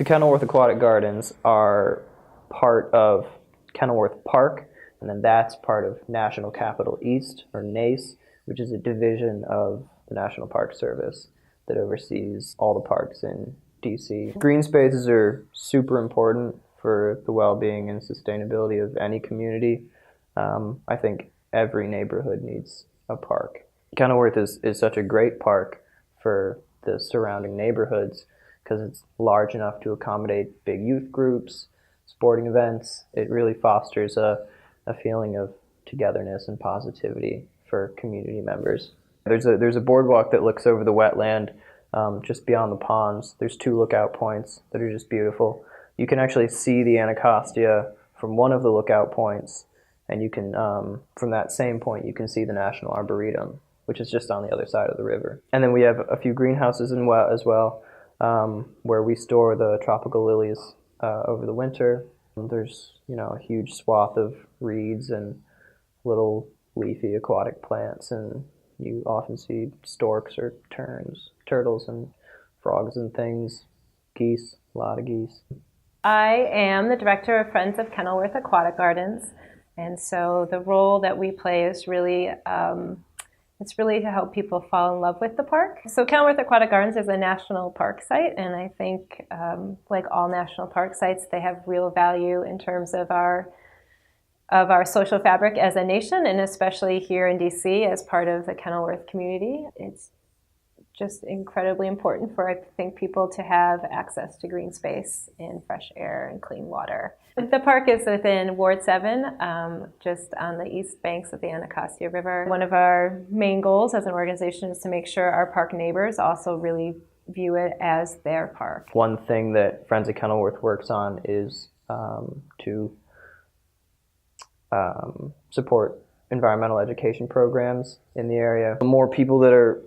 The Kenilworth Aquatic Gardens are part of Kenilworth Park, and then that's part of National Capital East, or NACE, which is a division of the National Park Service that oversees all the parks in DC. Green spaces are super important for the well-being and sustainability of any community. I think every neighborhood needs a park. Kenilworth is such a great park for the surrounding neighborhoods because it's large enough to accommodate big youth groups, sporting events. It really fosters a feeling of togetherness and positivity for community members. There's a boardwalk that looks over the wetland just beyond the ponds. There's 2 lookout points that are just beautiful. You can actually see the Anacostia from one of the lookout points, and you can, from that same point, you can see the National Arboretum, which is just on the other side of the river. And then we have a few greenhouses as well, where we store the tropical lilies over the winter. There's, a huge swath of reeds and little leafy aquatic plants, and you often see storks or turtles and frogs and things, geese, a lot of geese. I am the director of Friends of Kenilworth Aquatic Gardens, and so the role that we play is really it's really to help people fall in love with the park. So Kenilworth Aquatic Gardens is a national park site, and I think like all national park sites, they have real value in terms of our social fabric as a nation, and especially here in DC as part of the Kenilworth community. It's just incredibly important for, I think, people to have access to green space and fresh air and clean water. The park is within Ward 7, just on the east banks of the Anacostia River. One of our main goals as an organization is to make sure our park neighbors also really view it as their park. One thing that Friends of Kenilworth works on is to support environmental education programs in the area. The more people that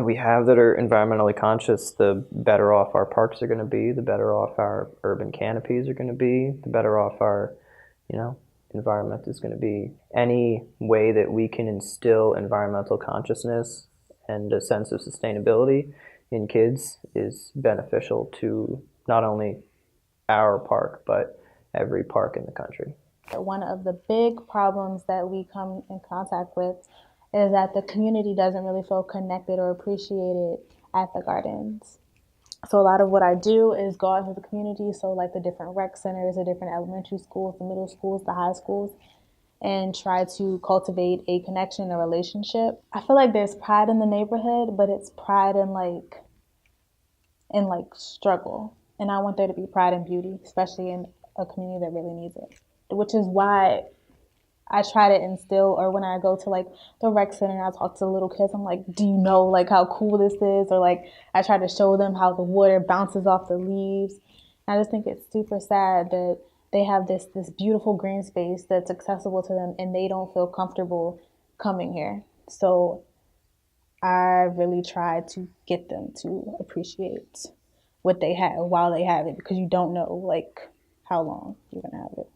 we have that are environmentally conscious, the better off our parks are going to be, the better off our urban canopies are going to be, the better off our, environment is going to be. Any way that we can instill environmental consciousness and a sense of sustainability in kids is beneficial to not only our park, but every park in the country. One of the big problems that we come in contact with is that the community doesn't really feel connected or appreciated at the gardens. So a lot of what I do is go out to the community, so like the different rec centers, the different elementary schools, the middle schools, the high schools, and try to cultivate a connection, a relationship. I feel like there's pride in the neighborhood, but it's pride in struggle. And I want there to be pride and beauty, especially in a community that really needs it. Which is why I try to instill, or when I go to like the rec center and I talk to the little kids, I'm like, do you know like how cool this is? Or like I try to show them how the water bounces off the leaves. And I just think it's super sad that they have this beautiful green space that's accessible to them and they don't feel comfortable coming here. So I really try to get them to appreciate what they have while they have it, because you don't know like how long you're gonna have it.